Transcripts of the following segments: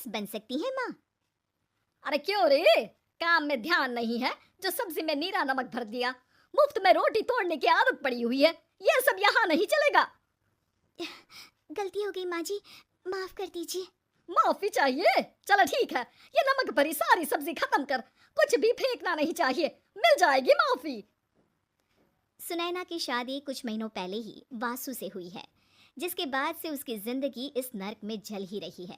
बन सकती हैं माँ। अरे क्यों रे, काम में ध्यान नहीं है जो सब्जी में नीरा नमक भर दिया। मुफ्त में रोटी तोड़ने की आदत पड़ी हुई है, ये सब यहाँ नहीं चलेगा। गलती हो गई माँ जी, माफ कर दीजिए। माफी चाहिए? चलो ठीक है, ये नमक भरी सारी सब्जी खत्म कर, कुछ भी फेंकना नहीं चाहिए, मिल जाएगी माफी। सुनैना की शादी कुछ महीनों पहले ही वासु से हुई है, जिसके बाद से उसकी जिंदगी इस नर्क में जल ही रही है।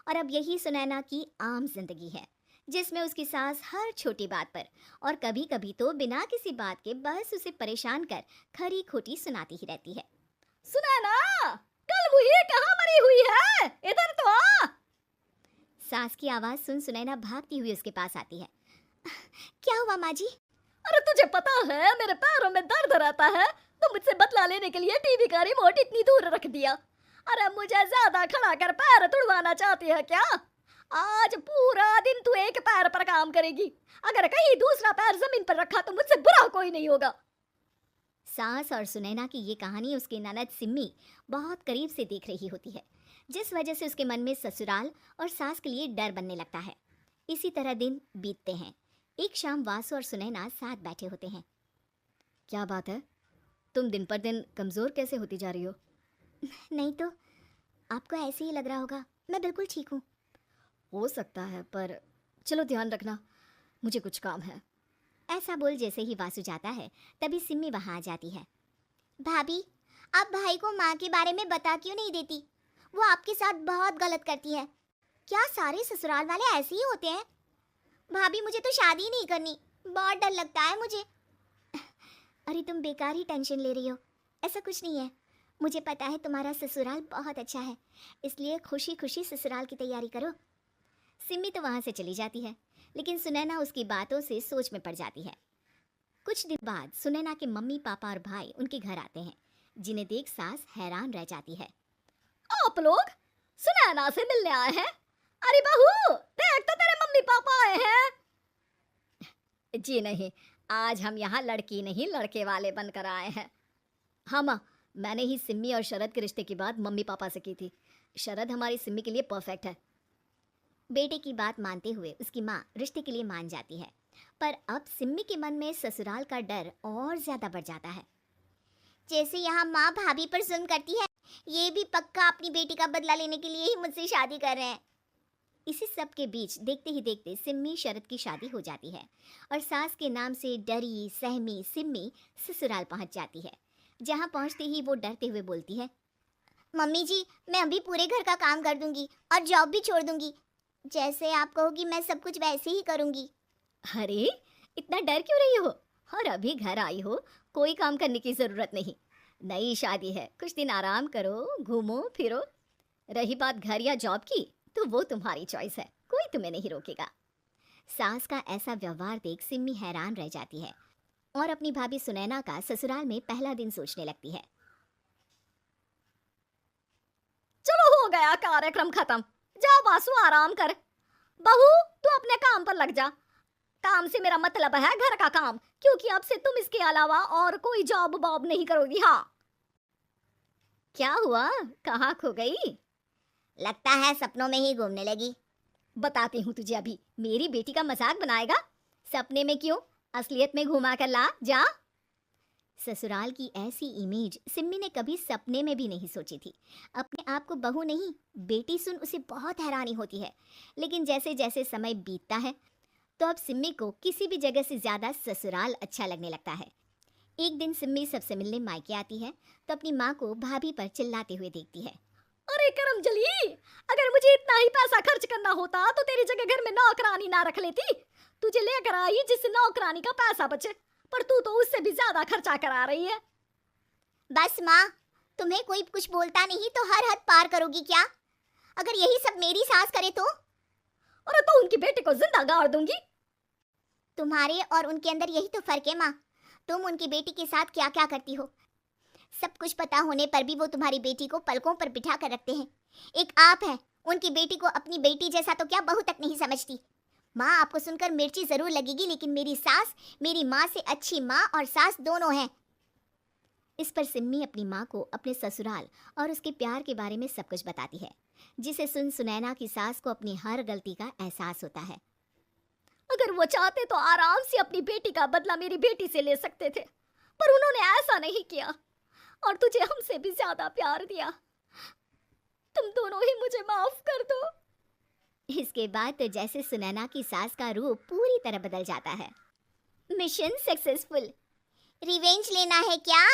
और अब यही सुनैना की आम जिंदगी है, जिसमें उसकी सास हर छोटी बात पर और कभी कभी तो बिना किसी बात के बस उसे परेशान कर खरी खोटी सुनाती ही रहती है। सुनैना, कल मुही कहाँ मरी हुई है, इधर तो आ। सास की आवाज सुन सुनैना भागती हुई उसके पास आती है। क्या हुआ माँ जी? अरे तुझे पता है मेरे पैरों में दर्द रहता है, तो मुझसे बदला लेने के लिए टीवी का रिमोट इतनी दूर रख दिया। अरे मुझे ज्यादा खड़ा कर पैर तुड़वाना चाहती है क्या? आज पूरा दिन तू एक पैर पर काम करेगी, अगर कहीं दूसरा पैर जमीन पर रखा तो मुझसे बुरा कोई नहीं होगा। सास और सुनैना की ये कहानी उसकी ननद सिम्मी बहुत करीब से देख रही होती है, जिस वजह से उसके मन में ससुराल और सास के लिए डर बनने लगता है। इसी तरह दिन बीतते हैं। एक शाम वासु और सुनैना साथ बैठे होते हैं। क्या बात है, तुम दिन पर दिन कमजोर कैसे होती जा रही हो? नहीं तो आपको ऐसे ही लग रहा होगा, मैं बिल्कुल ठीक हूँ। हो सकता है, पर चलो ध्यान रखना, मुझे कुछ काम है। ऐसा बोल जैसे ही वासु जाता है तभी सिम्मी वहां आ जाती है। भाभी, आप भाई को माँ के बारे में बता क्यों नहीं देती? वो आपके साथ बहुत गलत करती है। क्या सारे ससुराल वाले ऐसे ही होते हैं? भाभी, मुझे तो शादी नहीं करनी, बहुत डर लगता है मुझे। अरे तुम बेकार ही टेंशन ले रही हो, ऐसा कुछ नहीं है। मुझे पता है तुम्हारा ससुराल बहुत अच्छा है, इसलिए खुशी खुशी ससुराल की तैयारी करो। सिम्मी तो वहाँ से चली जाती है, लेकिन सुनैना उसकी बातों से सोच में पड़ जाती है। कुछ दिन बाद सुनैना के मम्मी पापा और भाई उनके घर आते हैं, जिन्हें देख सास हैरान रह जाती है। आप लोग सुनैना से मिलने आए हैं? अरे बहू, देख तो तेरे मम्मी पापा आए हैं। जी नहीं, आज हम यहाँ लड़की नहीं लड़के वाले बनकर आए हैं। हाँ माँ, मैंने ही सिम्मी और शरद के रिश्ते की बात मम्मी पापा से की थी। शरद हमारी सिम्मी के लिए परफेक्ट है। बेटे की बात मानते हुए उसकी माँ रिश्ते के लिए मान जाती है, पर अब सिम्मी के मन में ससुराल का डर और ज्यादा बढ़ जाता है। जैसे यहाँ माँ भाभी पर जुल्म करती है, ये भी पक्का अपनी बेटी का बदला लेने के लिए ही मुझसे शादी कर रहे हैं। इसी सब के बीच देखते ही देखते सिम्मी शरद की शादी हो जाती है और सास के नाम से डरी सहमी सिम्मी ससुराल पहुंच जाती है, जहां पहुंचते ही वो डरते हुए बोलती है, मम्मी जी, मैं अभी पूरे घर का काम कर दूंगी और जॉब भी छोड़ दूंगी। जैसे आप कहोगी मैं सब कुछ वैसे ही करूंगी। अरे इतना डर क्यों रही हो? और अभी घर आई हो, कोई काम करने की जरूरत नहीं। नई शादी है, कुछ दिन आराम करो, घूमो फिरो। रही बात घर या जॉब की, तो वो तुम्हारी चॉइस है, कोई तुम्हें नहीं रोकेगा। सास का ऐसा व्यवहार देख सिम्मी हैरान रह जाती है और अपनी भाभी सुनैना का ससुराल में पहला दिन सोचने लगती है। चलो हो गया कार्यक्रम खत्म, जा वासु आराम कर। बहू, तू अपने काम पर लग जा। काम से मेरा मतलब है घर का काम, क्योंकि अब से तुम इसके अलावा और कोई जॉब बॉब नहीं करोगी। हाँ। क्या हुआ, कहाँ खो गई? लगता है सपनों में ही घूमने लगी। बताती हूँ तुझे अभी। मेरी बेटी का मजाक बनाएगा? सपने में क्यों, असलियत में घुमा कर ला, जा। ससुराल की ऐसी इमेज सिम्मी ने कभी सपने में भी नहीं सोची थी। अपने आप को बहू नहीं बेटी सुन उसे बहुत हैरानी होती है, लेकिन जैसे जैसे समय बीतता है तो अब सिम्मी को किसी भी जगह से ज्यादा ससुराल अच्छा लगने लगता है। एक दिन सिम्मी सबसे मिलने मायके आती है तो अपनी माँ को भाभी पर चिल्लाते हुए देखती है। अरे करमजली, अगर मुझे इतना ही पैसा खर्च करना होता तो तेरी जगह घर में नौकरानी ना रख लेती। तुझे लेकर आई जिससे नौकरानी का पैसा बचे, पर तू तो उससे भी ज्यादा खर्चा करा रही है। बस माँ, तुम्हें कोई कुछ बोलता नहीं तो हर हद पार करोगी क्या? अगर यही सब मेरी सास करे तो? अरे तो उनकी बेटी को जिंदा गाड़ दूंगी। तुम्हारे और उनके अंदर यही तो फर्क है माँ। तुम उनकी बेटी के साथ क्या क्या करती हो, सब कुछ पता होने पर भी वो तुम्हारी बेटी को पलकों पर बिठा कर रखते हैं। एक आप है, उनकी बेटी को अपनी बेटी जैसा तो क्या बहू तक नहीं समझती। माँ, आपको सुनकर मिर्ची जरूर लगेगी, लेकिन मेरी सास मेरी माँ से अच्छी माँ और सास दोनों हैं। इस पर सिम्मी अपनी माँ को अपने ससुराल और उसके प्यार के बारे में सब कुछ बताती है, जिसे सुन सुनैना की सास को अपनी हर गलती का एहसास होता है। अगर वो चाहते तो आराम से अपनी बेटी का बदला मेरी बेटी से ले सकते थे, पर उन्होंने ऐसा नहीं किया और तुझे हमसे भी ज्यादा प्यार दिया। तुम दोनों ही मुझे माफ कर दो। इसके बाद तो जैसे सुनैना की सास का रूप पूरी तरह बदल जाता है। Mission successful. रिवेंज लेना है क्या?